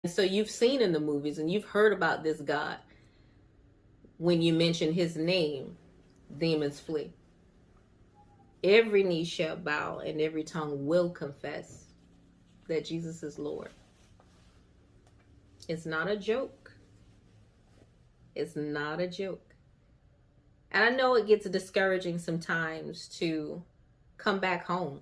So you've seen in the movies and you've heard about this God. When you mention his name, demons flee. Every knee shall bow and every tongue will confess that Jesus is Lord. It's not a joke. It's not a joke. And I know it gets discouraging sometimes to come back home.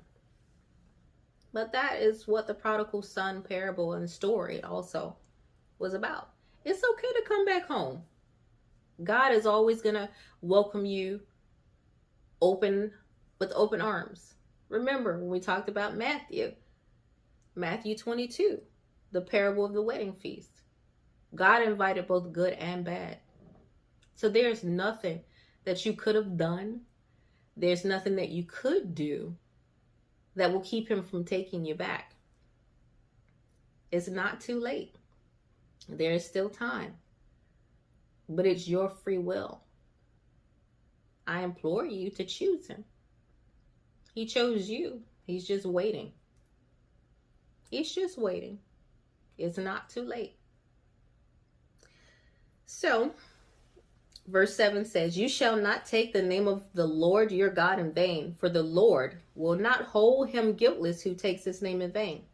But that is what the prodigal son parable and story also was about. It's okay to come back home. God is always going to welcome you with open arms. Remember when we talked about Matthew 22, the parable of the wedding feast. God invited both good and bad. So there's nothing that you could have done. There's nothing that you could do that will keep him from taking you back. It's not too late. There is still time. But it's your free will. I implore you to choose him. He chose you. He's just waiting. He's just waiting. It's not too late. So, verse 7 says, "You shall not take the name of the Lord your God in vain, for the Lord will not hold him guiltless who takes his name in vain."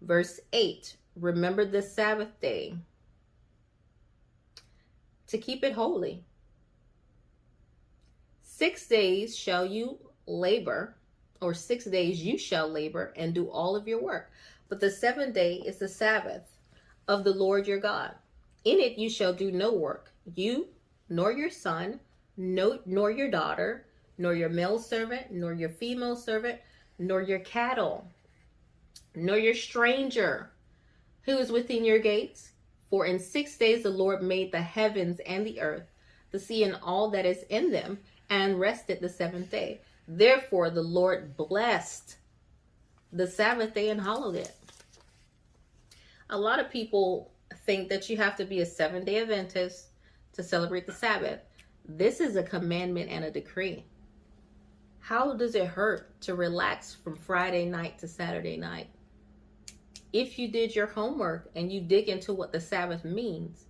Verse 8, "Remember the Sabbath day to keep it holy. 6 days shall you labor, or 6 days you shall labor and do all of your work. But the 7th day is the Sabbath of the Lord your God. In it you shall do no work, you, nor your son, nor your daughter, nor your male servant, nor your female servant, nor your cattle, nor your stranger who is within your gates. For in 6 days the Lord made the heavens and the earth, the sea and all that is in them, and rested the 7th day. Therefore the Lord blessed the Sabbath day and hallowed it." A lot of people think that you have to be a 7-day Adventist to celebrate the Sabbath. This is a commandment and a decree. How does it hurt to relax from Friday night to Saturday night? If you did your homework and you dig into what the Sabbath means,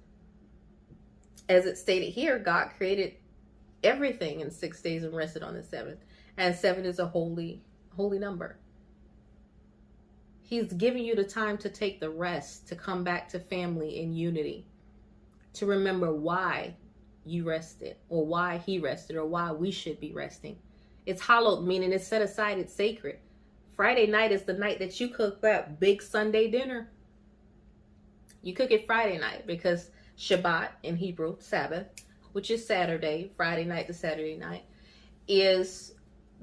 as it stated here, God created everything in 6 days and rested on the 7th. And 7 is a holy number. He's giving you the time to take the rest, to come back to family in unity, to remember why you rested, or why he rested, or why we should be resting. It's hallowed, meaning it's set aside, it's sacred. Friday night is the night that you cook that big Sunday dinner. You cook it Friday night because Shabbat in Hebrew, Sabbath, which is Saturday, Friday night to Saturday night, is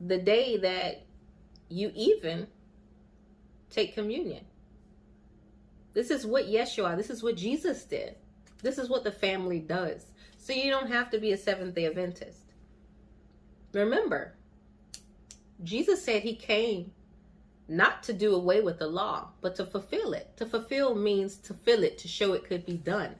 the day that you even take communion. This is what Yeshua, this is what Jesus did. This is what the family does. So you don't have to be a 7th-day Adventist. Remember, Jesus said he came not to do away with the law, but to fulfill it. To fulfill means to fill it, to show it could be done.